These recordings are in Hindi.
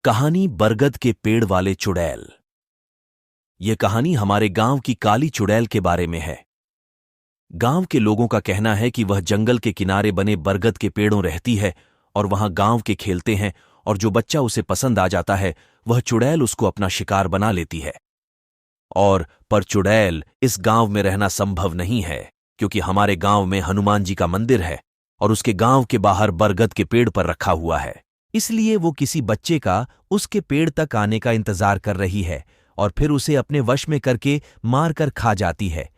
कहानी बरगद के पेड़ वाले चुड़ैल। यह कहानी हमारे गांव की काली चुड़ैल के बारे में है। गांव के लोगों का कहना है कि वह जंगल के किनारे बने बरगद के पेड़ों रहती है और वहां गांव के खेलते हैं, और जो बच्चा उसे पसंद आ जाता है वह चुड़ैल उसको अपना शिकार बना लेती है। पर चुड़ैल इस गांव में रहना संभव नहीं है, क्योंकि हमारे गांव में हनुमान जी का मंदिर है और उसके गांव के बाहर बरगद के पेड़ पर रखा हुआ है। इसलिए वो किसी बच्चे का उसके पेड़ तक आने का इंतजार कर रही है और फिर उसे अपने वश में करके मारकर खा जाती है।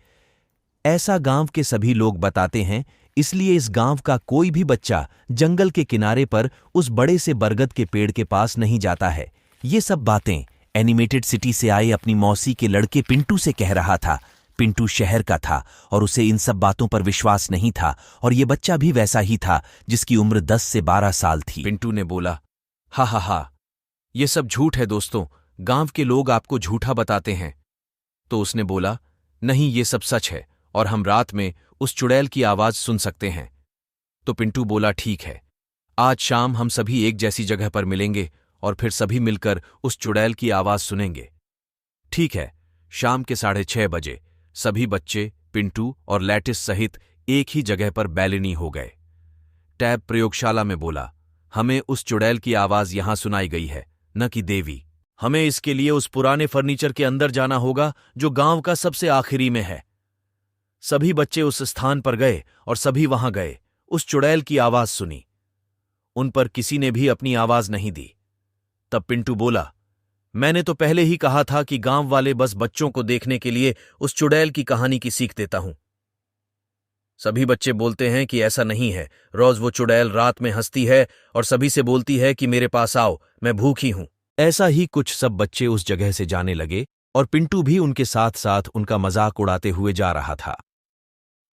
ऐसा गांव के सभी लोग बताते हैं, इसलिए इस गांव का कोई भी बच्चा जंगल के किनारे पर उस बड़े से बरगद के पेड़ के पास नहीं जाता है। ये सब बातें एनिमेटेड सिटी से आए अपनी मौसी के लड़के पिंटू से कह रहा था। पिंटू शहर का था और उसे इन सब बातों पर विश्वास नहीं था, और ये बच्चा भी वैसा ही था जिसकी उम्र 10 से 12 साल थी। पिंटू ने बोला, हा, ये सब झूठ है दोस्तों, गांव के लोग आपको झूठा बताते हैं। तो उसने बोला, नहीं, ये सब सच है और हम रात में उस चुड़ैल की आवाज सुन सकते हैं। तो पिंटू बोला, ठीक है, आज शाम हम सभी एक जैसी जगह पर मिलेंगे और फिर सभी मिलकर उस चुड़ैल की आवाज सुनेंगे। ठीक है। शाम के 6:30 बजे सभी बच्चे पिंटू और लैटिस सहित एक ही जगह पर बैलिनी हो गए। टैब प्रयोगशाला में बोला, हमें उस चुड़ैल की आवाज यहां सुनाई गई है, न कि देवी। हमें इसके लिए उस पुराने फर्नीचर के अंदर जाना होगा जो गांव का सबसे आखिरी में है। सभी बच्चे उस स्थान पर गए और सभी वहां गए, उस चुड़ैल की आवाज सुनी। उन पर किसी ने भी अपनी आवाज नहीं दी। तब पिंटू बोला, मैंने तो पहले ही कहा था कि गांव वाले बस बच्चों को देखने के लिए उस चुड़ैल की कहानी की सीख देता हूं। सभी बच्चे बोलते हैं कि ऐसा नहीं है। रोज वो चुड़ैल रात में हंसती है और सभी से बोलती है कि मेरे पास आओ, मैं भूखी हूं। ऐसा ही कुछ सब बच्चे उस जगह से जाने लगे और पिंटू भी उनके साथ साथ उनका मजाक उड़ाते हुए जा रहा था।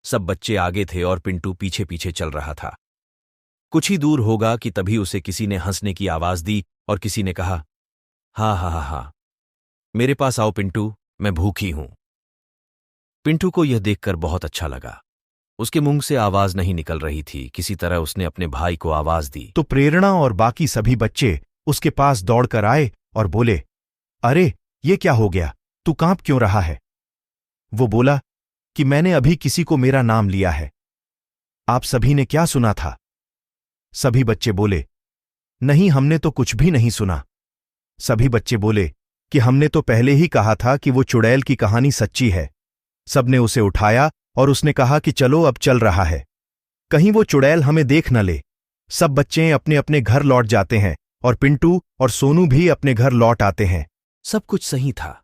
सब बच्चे आगे थे और पिंटू पीछे पीछे चल रहा था। कुछ ही दूर होगा कि तभी उसे किसी ने हंसने की आवाज दी और किसी ने कहा, हा, मेरे पास आओ पिंटू, मैं भूखी हूं। पिंटू को यह देखकर बहुत अच्छा लगा। उसके मुंह से आवाज नहीं निकल रही थी। किसी तरह उसने अपने भाई को आवाज दी तो प्रेरणा और बाकी सभी बच्चे उसके पास दौड़कर आए और बोले, अरे ये क्या हो गया, तू कांप क्यों रहा है? वो बोला कि मैंने अभी किसी को मेरा नाम लिया है। आप सभी ने क्या सुना था? सभी बच्चे बोले, नहीं, हमने तो कुछ भी नहीं सुना। सभी बच्चे बोले कि हमने तो पहले ही कहा था कि वो चुड़ैल की कहानी सच्ची है। सबने उसे उठाया और उसने कहा कि चलो अब चल रहा है, कहीं वो चुड़ैल हमें देख न ले। सब बच्चे अपने अपने घर लौट जाते हैं और पिंटू और सोनू भी अपने घर लौट आते हैं। सब कुछ सही था।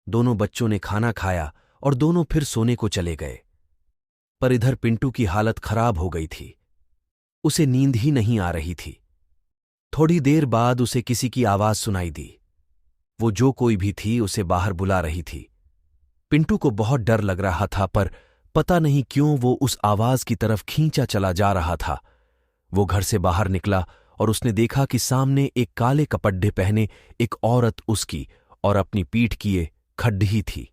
दोनों बच्चों ने खाना खाया और दोनों फिर सोने को चले गए। पर इधर पिंटू की हालत खराब हो गई थी। उसे नींद ही नहीं आ रही थी। थोड़ी देर बाद उसे किसी की आवाज सुनाई दी। वो जो कोई भी थी उसे बाहर बुला रही थी। पिंटू को बहुत डर लग रहा था, पर पता नहीं क्यों वो उस आवाज की तरफ खींचा चला जा रहा था। वो घर से बाहर निकला और उसने देखा कि सामने एक काले कपड़े पहने एक औरत उसकी और अपनी पीठ किए खड़ी थी।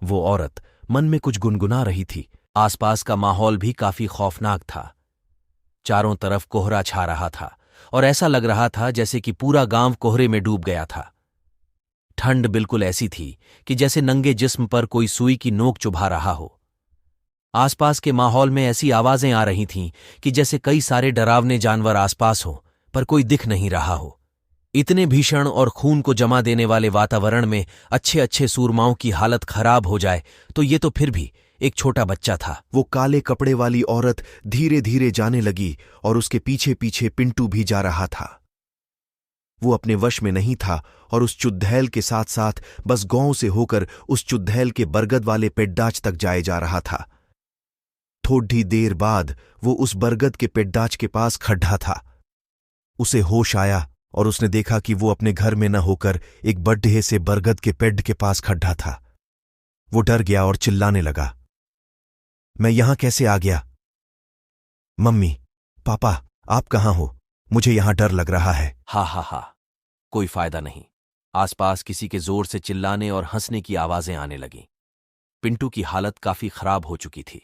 वो औरत मन में कुछ गुनगुना रही थी। आसपास का माहौल भी काफी खौफनाक था। चारों तरफ कोहरा छा रहा था और ऐसा लग रहा था जैसे कि पूरा गांव कोहरे में डूब गया था। ठंड बिल्कुल ऐसी थी कि जैसे नंगे जिस्म पर कोई सुई की नोक चुभा रहा हो। आसपास के माहौल में ऐसी आवाजें आ रही थीं कि जैसे कई सारे डरावने जानवर आसपास हों, पर कोई दिख नहीं रहा हो। इतने भीषण और खून को जमा देने वाले वातावरण में अच्छे अच्छे सूरमाओं की हालत खराब हो जाए तो ये तो फिर भी एक छोटा बच्चा था। वो काले कपड़े वाली औरत धीरे धीरे जाने लगी और उसके पीछे पीछे पिंटू भी जा रहा था। वो अपने वश में नहीं था और उस चुड़ैल के साथ साथ बस गांव से होकर उस चुड़ैल के बरगद वाले पेड्डाच तक जाए जा रहा था। थोड़ी देर बाद वो उस बरगद के पेड्डाच के पास खड़ा था। उसे होश आया और उसने देखा कि वो अपने घर में न होकर एक बड्ढे से बरगद के पेड़ के पास खड़ा था। वो डर गया और चिल्लाने लगा, मैं यहां कैसे आ गया? मम्मी, पापा, आप कहां हो? मुझे यहां डर लग रहा है। हा, कोई फायदा नहीं। आसपास किसी के जोर से चिल्लाने और हंसने की आवाजें आने लगीं। पिंटू की हालत काफी खराब हो चुकी थी।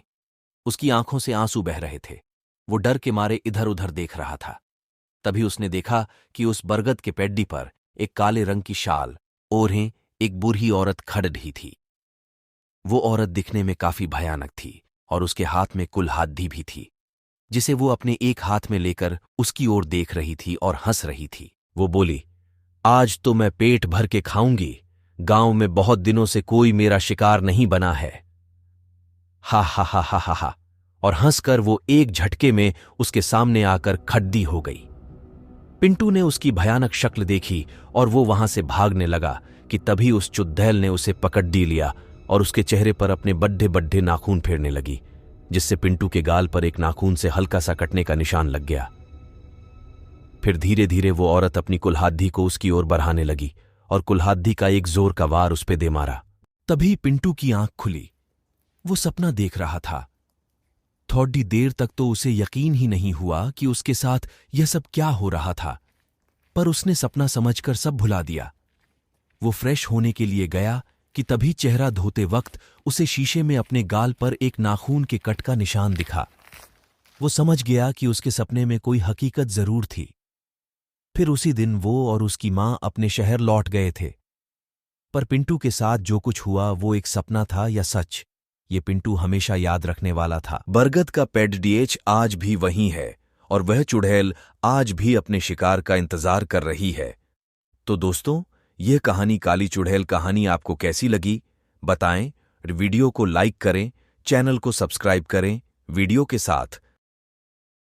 उसकी आंखों से आंसू बह रहे थे। वो डर के मारे इधर उधर देख रहा था। तभी उसने देखा कि उस बरगद के पेड्डी पर एक काले रंग की शाल ओढ़े एक बूढ़ी औरत खड़ रही थी। वो औरत दिखने में काफी भयानक थी और उसके हाथ में कुल्हाड़ी भी थी, जिसे वो अपने एक हाथ में लेकर उसकी ओर देख रही थी और हंस रही थी। वो बोली, आज तो मैं पेट भर के खाऊंगी। गांव में बहुत दिनों से कोई मेरा शिकार नहीं बना है। हा हा हा हा हा हा। और हंसकर वो एक झटके में उसके सामने आकर खड्डी हो गई। पिंटू ने उसकी भयानक शक्ल देखी और वो वहां से भागने लगा कि तभी उस चुड़ैल ने उसे पकड़ लिया और उसके चेहरे पर अपने बड्ढे बड्ढे नाखून फेरने लगी, जिससे पिंटू के गाल पर एक नाखून से हल्का सा कटने का निशान लग गया। फिर धीरे धीरे वो औरत अपनी कुल्हाड़ी को उसकी ओर बढ़ाने लगी और कुल्हाड़ी का एक जोर का वार उस पे दे मारा। तभी पिंटू की आंख खुली। वो सपना देख रहा था। थोड़ी देर तक तो उसे यकीन ही नहीं हुआ कि उसके साथ यह सब क्या हो रहा था, पर उसने सपना समझकर सब भुला दिया। वो फ्रेश होने के लिए गया कि तभी चेहरा धोते वक्त उसे शीशे में अपने गाल पर एक नाखून के कट का निशान दिखा। वो समझ गया कि उसके सपने में कोई हकीकत जरूर थी। फिर उसी दिन वो और उसकी मां अपने शहर लौट गए थे। पर पिंटू के साथ जो कुछ हुआ वो एक सपना था या सच, ये पिंटू हमेशा याद रखने वाला था। बरगद का पेड्डी आज भी वहीं है और वह चुड़ैल आज भी अपने शिकार का इंतजार कर रही है। तो दोस्तों, यह कहानी काली चुड़ैल कहानी आपको कैसी लगी बताएं। वीडियो को लाइक करें, चैनल को सब्सक्राइब करें। वीडियो के साथ